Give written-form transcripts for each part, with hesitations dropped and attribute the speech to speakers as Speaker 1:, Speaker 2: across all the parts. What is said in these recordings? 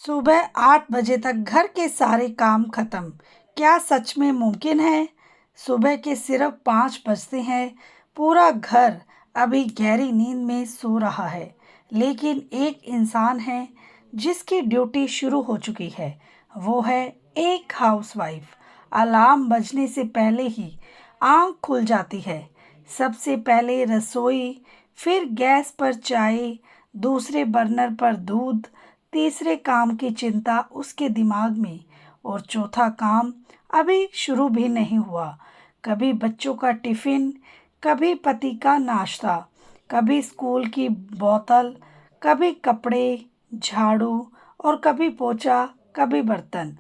Speaker 1: सुबह 8 बजे तक घर के सारे काम खत्म। क्या सच में मुमकिन है? सुबह के सिर्फ 5 बजते हैं। पूरा घर अभी गहरी नींद में सो रहा है, लेकिन एक इंसान है जिसकी ड्यूटी शुरू हो चुकी है। वो है एक हाउसवाइफ। अलार्म बजने से पहले ही आंख खुल जाती है। सबसे पहले रसोई, फिर गैस पर चाय, दूसरे बर्नर पर दूध, तीसरे काम की चिंता उसके दिमाग में, और चौथा काम अभी शुरू भी नहीं हुआ। कभी बच्चों का टिफिन, कभी पति का नाश्ता, कभी स्कूल की बोतल, कभी कपड़े, झाड़ू, और कभी पोछा, कभी बर्तन।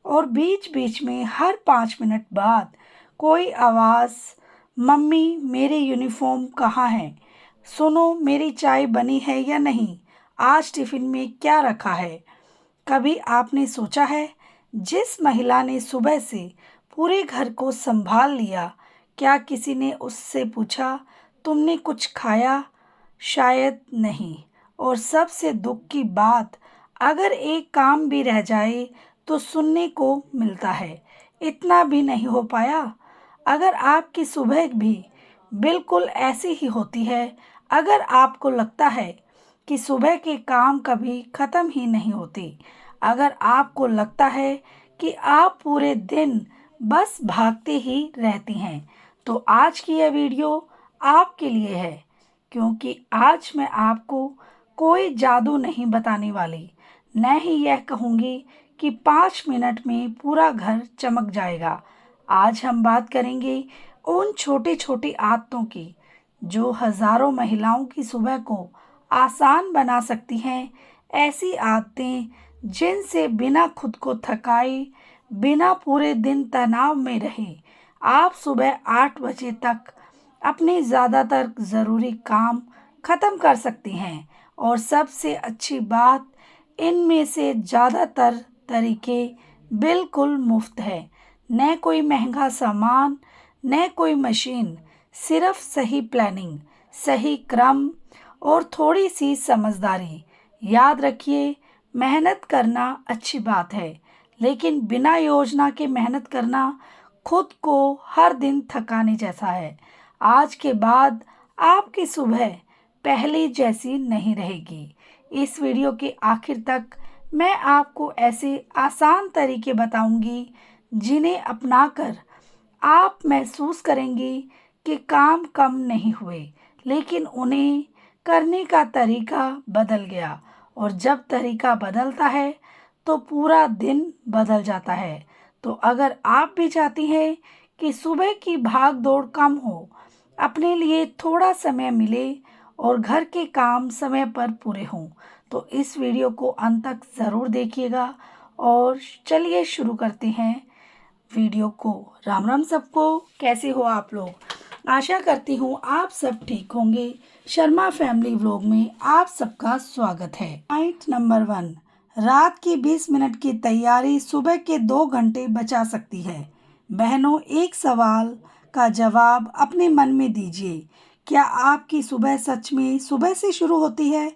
Speaker 1: और बीच बीच में हर 5 मिनट बाद कोई आवाज़, मम्मी मेरी यूनिफॉर्म कहाँ है, सुनो मेरी चाय बनी है या नहीं, आज टिफिन में क्या रखा है। कभी आपने सोचा है, जिस महिला ने सुबह से पूरे घर को संभाल लिया, क्या किसी ने उससे पूछा, तुमने कुछ खाया? शायद नहीं। और सबसे दुख की बात, अगर एक काम भी रह जाए तो सुनने को मिलता है, इतना भी नहीं हो पाया। अगर आपकी सुबह भी बिल्कुल ऐसी ही होती है, अगर आपको लगता है कि सुबह के काम कभी ख़त्म ही नहीं होते, अगर आपको लगता है कि आप पूरे दिन बस भागते ही रहती हैं, तो आज की यह वीडियो आपके लिए है। क्योंकि आज मैं आपको कोई जादू नहीं बताने वाली, न ही यह कहूँगी कि 5 मिनट में पूरा घर चमक जाएगा। आज हम बात करेंगे उन छोटी छोटी आदतों की जो हजारों महिलाओं की सुबह को आसान बना सकती हैं। ऐसी आदतें जिनसे बिना खुद को थकाए, बिना पूरे दिन तनाव में रहे, आप सुबह 8 बजे तक अपने ज़्यादातर ज़रूरी काम ख़त्म कर सकती हैं। और सबसे अच्छी बात, इनमें से ज़्यादातर तरीके बिल्कुल मुफ्त है। न कोई महंगा सामान, न कोई मशीन, सिर्फ सही प्लानिंग, सही क्रम, और थोड़ी सी समझदारी। याद रखिए, मेहनत करना अच्छी बात है, लेकिन बिना योजना के मेहनत करना खुद को हर दिन थकाने जैसा है। आज के बाद आपकी सुबह पहले जैसी नहीं रहेगी। इस वीडियो के आखिर तक मैं आपको ऐसे आसान तरीके बताऊंगी जिन्हें अपनाकर आप महसूस करेंगी कि काम कम नहीं हुए, लेकिन उन्हें करने का तरीका बदल गया। और जब तरीका बदलता है तो पूरा दिन बदल जाता है। तो अगर आप भी चाहती हैं कि सुबह की भाग दौड़ कम हो, अपने लिए थोड़ा समय मिले, और घर के काम समय पर पूरे हों, तो इस वीडियो को अंत तक ज़रूर देखिएगा। और चलिए शुरू करते हैं वीडियो को। राम राम सबको, कैसे हो आप लोग? आशा करती हूँ आप सब ठीक होंगे। शर्मा फैमिली व्लॉग में आप सबका स्वागत है। पॉइंट नंबर 1, रात की 20 मिनट की तैयारी सुबह के 2 घंटे बचा सकती है। बहनों, एक सवाल का जवाब अपने मन में दीजिए। क्या आपकी सुबह सच में सुबह से शुरू होती है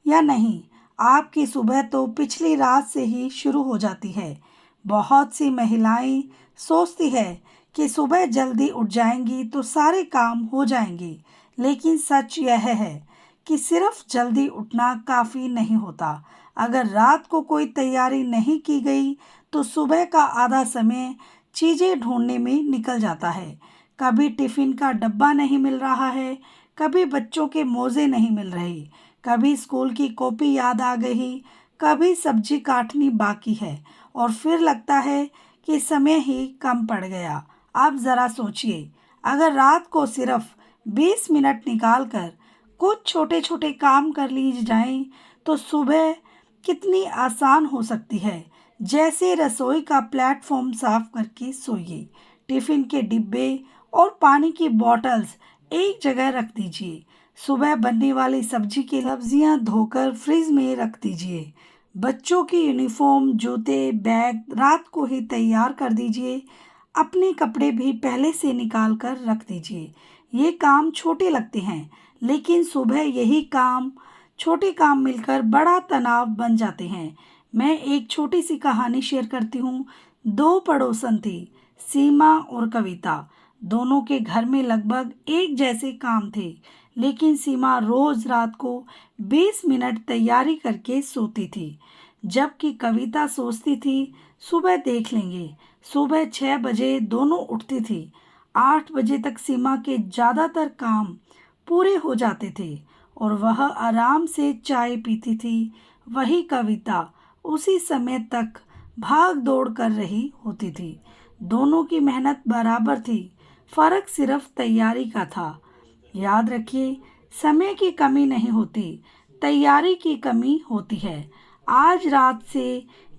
Speaker 1: या नहीं? आपकी सुबह तो पिछली रात से ही शुरू हो जाती है। बहुत सी महिलाएं सोचती है कि सुबह जल्दी उठ जाएंगी तो सारे काम हो जाएंगे, लेकिन सच यह है कि सिर्फ जल्दी उठना काफ़ी नहीं होता। अगर रात को कोई तैयारी नहीं की गई तो सुबह का आधा समय चीज़ें ढूंढने में निकल जाता है। कभी टिफ़िन का डब्बा नहीं मिल रहा है, कभी बच्चों के मोज़े नहीं मिल रहे, कभी स्कूल की कॉपी याद आ गई, कभी सब्जी काटनी बाकी है, और फिर लगता है कि समय ही कम पड़ गया। अब ज़रा सोचिए, अगर रात को सिर्फ 20 मिनट निकाल कर कुछ छोटे छोटे काम कर लिए जाएं, तो सुबह कितनी आसान हो सकती है। जैसे रसोई का प्लेटफॉर्म साफ करके सोइए, टिफ़िन के डिब्बे और पानी की बॉटल्स एक जगह रख दीजिए, सुबह बनने वाली सब्जियां धोकर फ्रिज में रख दीजिए, बच्चों की यूनिफॉर्म, जूते, बैग रात को ही तैयार कर दीजिए, अपने कपड़े भी पहले से निकाल कर रख दीजिए। ये काम छोटे लगते हैं, लेकिन सुबह यही छोटे काम मिलकर बड़ा तनाव बन जाते हैं। मैं एक छोटी सी कहानी शेयर करती हूँ। दो पड़ोसन थी, सीमा और कविता। दोनों के घर में लगभग एक जैसे काम थे, लेकिन सीमा रोज रात को 20 मिनट तैयारी करके सोती थी, जबकि कविता सोचती थी सुबह देख लेंगे। सुबह 6 बजे दोनों उठती थी। 8 बजे तक सीमा के ज़्यादातर काम पूरे हो जाते थे और वह आराम से चाय पीती थी। वही कविता उसी समय तक भाग दौड़ कर रही होती थी। दोनों की मेहनत बराबर थी, फर्क सिर्फ तैयारी का था। याद रखिए, समय की कमी नहीं होती, तैयारी की कमी होती है। आज रात से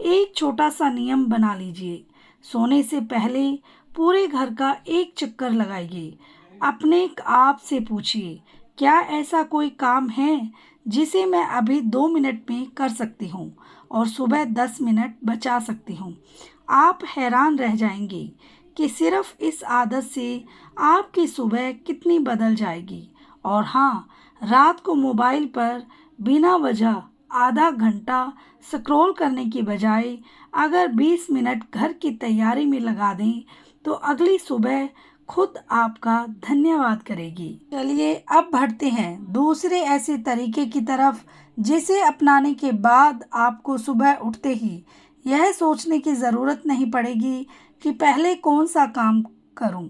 Speaker 1: एक छोटा सा नियम बना लीजिए। सोने से पहले पूरे घर का एक चक्कर लगाइए। अपने आप से पूछिए, क्या ऐसा कोई काम है जिसे मैं अभी 2 मिनट में कर सकती हूँ और सुबह 10 मिनट बचा सकती हूँ। आप हैरान रह जाएंगे कि सिर्फ इस आदत से आपकी सुबह कितनी बदल जाएगी। और हाँ, रात को मोबाइल पर बिना वजह आधा घंटा स्क्रॉल करने की बजाय अगर 20 मिनट घर की तैयारी में लगा दें, तो अगली सुबह खुद आपका धन्यवाद करेगी। चलिए अब बढ़ते हैं दूसरे ऐसे तरीके की तरफ, जिसे अपनाने के बाद आपको सुबह उठते ही यह सोचने की ज़रूरत नहीं पड़ेगी कि पहले कौन सा काम करूं।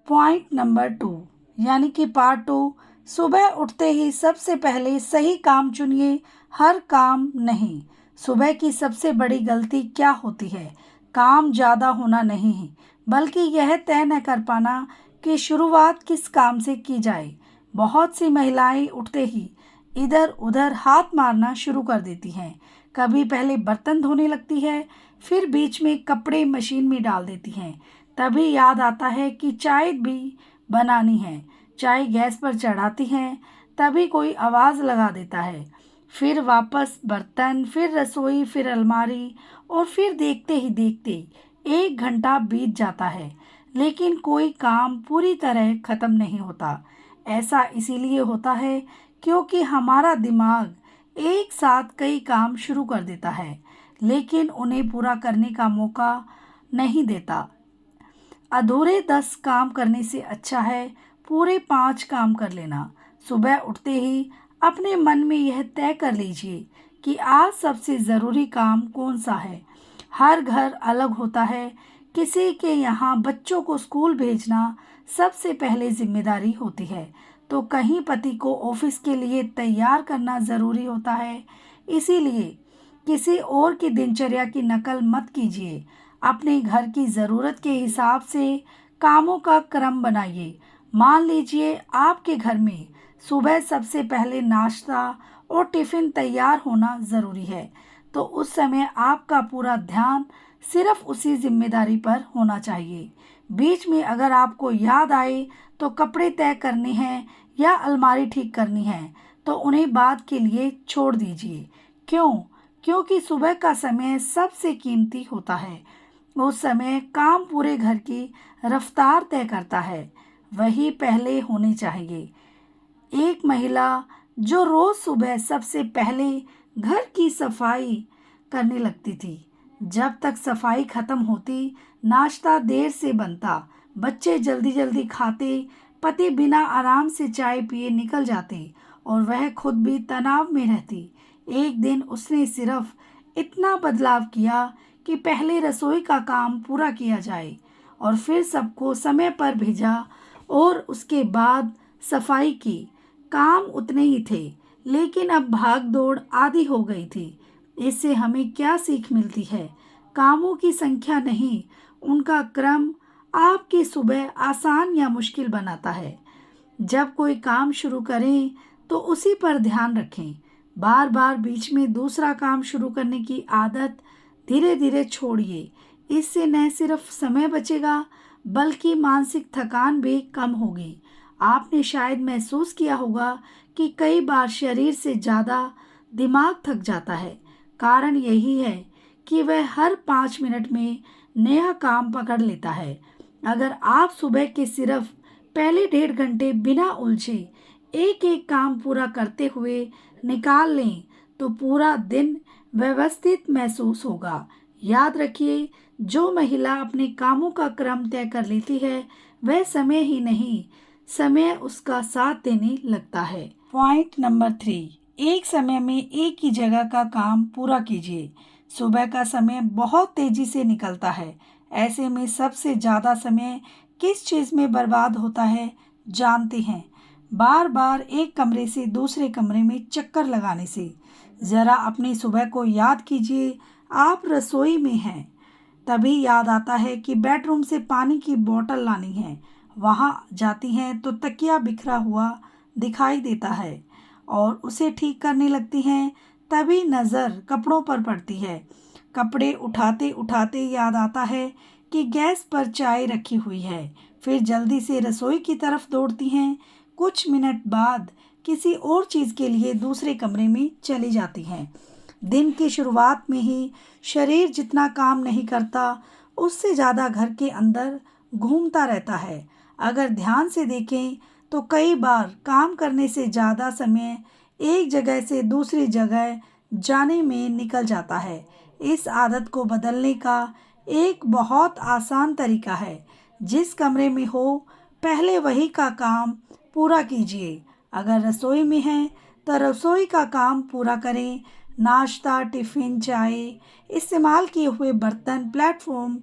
Speaker 1: पॉइंट नंबर 2 यानी कि पार्ट 2, सुबह उठते ही सबसे पहले सही काम चुनिए, हर काम नहीं। सुबह की सबसे बड़ी गलती क्या होती है? काम ज़्यादा होना नहीं है, बल्कि यह तय न कर पाना कि शुरुआत किस काम से की जाए। बहुत सी महिलाएं उठते ही इधर उधर हाथ मारना शुरू कर देती हैं। कभी पहले बर्तन धोने लगती है, फिर बीच में कपड़े मशीन में डाल देती हैं। तभी याद आता है कि चाय भी बनानी है। चाय गैस पर चढ़ाती हैं, तभी कोई आवाज़ लगा देता है। फिर वापस बर्तन, फिर रसोई, फिर अलमारी, और फिर देखते ही देखते 1 घंटा बीत जाता है, लेकिन कोई काम पूरी तरह खत्म नहीं होता। ऐसा इसीलिए होता है क्योंकि हमारा दिमाग एक साथ कई काम शुरू कर देता है, लेकिन उन्हें पूरा करने का मौका नहीं देता। अधूरे 10 काम करने से अच्छा है पूरे 5 काम कर लेना। सुबह उठते ही अपने मन में यह तय कर लीजिए कि आज सबसे ज़रूरी काम कौन सा है। हर घर अलग होता है। किसी के यहाँ बच्चों को स्कूल भेजना सबसे पहले जिम्मेदारी होती है, तो कहीं पति को ऑफिस के लिए तैयार करना ज़रूरी होता है। इसीलिए किसी और की दिनचर्या की नकल मत कीजिए। अपने घर की ज़रूरत के हिसाब से कामों का क्रम बनाइए। मान लीजिए आपके घर में सुबह सबसे पहले नाश्ता और टिफ़िन तैयार होना ज़रूरी है, तो उस समय आपका पूरा ध्यान सिर्फ उसी जिम्मेदारी पर होना चाहिए। बीच में अगर आपको याद आए तो कपड़े तय करने हैं या अलमारी ठीक करनी है, तो उन्हें बाद के लिए छोड़ दीजिए। क्यों? क्योंकि सुबह का समय सबसे कीमती होता है। उस समय काम पूरे घर की रफ्तार तय करता है, वही पहले होनी चाहिए। एक महिला जो रोज सुबह सबसे पहले घर की सफाई करने लगती थी, जब तक सफाई खत्म होती, नाश्ता देर से बनता, बच्चे जल्दी जल्दी खाते, पति बिना आराम से चाय पिए निकल जाते और वह खुद भी तनाव में रहती। एक दिन उसने सिर्फ इतना बदलाव किया कि पहले रसोई का काम पूरा किया जाए और फिर सबको समय पर भेजा, और उसके बाद सफाई की। काम उतने ही थे, लेकिन अब भाग दौड़ आधी हो गई थी। इससे हमें क्या सीख मिलती है? कामों की संख्या नहीं, उनका क्रम आपकी सुबह आसान या मुश्किल बनाता है। जब कोई काम शुरू करें तो उसी पर ध्यान रखें। बार बार बीच में दूसरा काम शुरू करने की आदत धीरे धीरे छोड़िए। इससे न सिर्फ समय बचेगा, बल्कि मानसिक थकान भी कम होगी। आपने शायद महसूस किया होगा कि कई बार शरीर से ज़्यादा दिमाग थक जाता है। कारण यही है कि वह हर 5 मिनट में नया काम पकड़ लेता है। अगर आप सुबह के सिर्फ पहले 1.5 घंटे बिना उलझे एक एक काम पूरा करते हुए निकाल लें, तो पूरा दिन व्यवस्थित महसूस होगा। याद रखिए, जो महिला अपने कामों का क्रम तय कर लेती है, वह समय ही नहीं, समय उसका साथ देने लगता है। पॉइंट नंबर 3, एक समय में एक ही जगह का काम पूरा कीजिए। सुबह का समय बहुत तेजी से निकलता है। ऐसे में सबसे ज़्यादा समय किस चीज़ में बर्बाद होता है, जानते हैं? बार बार एक कमरे से दूसरे कमरे में चक्कर लगाने से। ज़रा अपनी सुबह को याद कीजिए, आप रसोई में हैं, तभी याद आता है कि बेडरूम से पानी की बोतल लानी है। वहाँ जाती हैं तो तकिया बिखरा हुआ दिखाई देता है और उसे ठीक करने लगती हैं, तभी नज़र कपड़ों पर पड़ती है। कपड़े उठाते उठाते याद आता है कि गैस पर चाय रखी हुई है। फिर जल्दी से रसोई की तरफ दौड़ती हैं। कुछ मिनट बाद किसी और चीज़ के लिए दूसरे कमरे में चली जाती हैं। दिन की शुरुआत में ही शरीर जितना काम नहीं करता, उससे ज़्यादा घर के अंदर घूमता रहता है। अगर ध्यान से देखें तो कई बार काम करने से ज़्यादा समय एक जगह से दूसरी जगह जाने में निकल जाता है। इस आदत को बदलने का एक बहुत आसान तरीका है। जिस कमरे में हो, पहले वही का काम पूरा कीजिए। अगर रसोई में हैं तो रसोई का काम पूरा करें। नाश्ता, टिफ़िन, चाय, इस्तेमाल किए हुए बर्तन, प्लेटफॉर्म,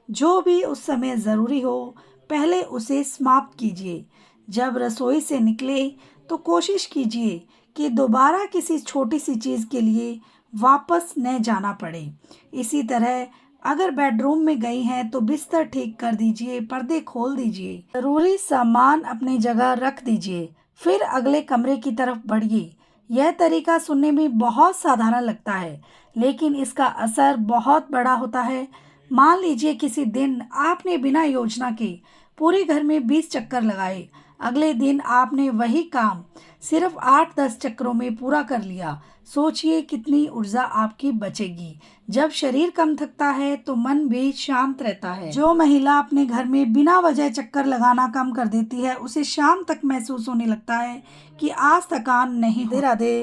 Speaker 1: जो भी उस समय ज़रूरी हो, पहले उसे समाप्त कीजिए। जब रसोई से निकले तो कोशिश कीजिए कि दोबारा किसी छोटी सी चीज़ के लिए वापस न जाना पड़े। इसी तरह अगर बेडरूम में गई हैं तो बिस्तर ठीक कर दीजिए, पर्दे खोल दीजिए, ज़रूरी सामान अपनी जगह रख दीजिए, फिर अगले कमरे की तरफ बढ़िए। यह तरीका सुनने में बहुत साधारण लगता है, लेकिन इसका असर बहुत बड़ा होता है। मान लीजिए किसी दिन आपने बिना योजना के पूरे घर में 20 चक्कर लगाए। अगले दिन आपने वही काम सिर्फ 8-10 चक्करों में पूरा कर लिया। सोचिए कितनी ऊर्जा आपकी बचेगी। जब शरीर कम थकता है तो मन भी शांत रहता है। जो महिला अपने घर में बिना वजह चक्कर लगाना कम कर देती है, उसे शाम तक महसूस होने लगता है कि आज थकान नहीं हो। राधे राधे।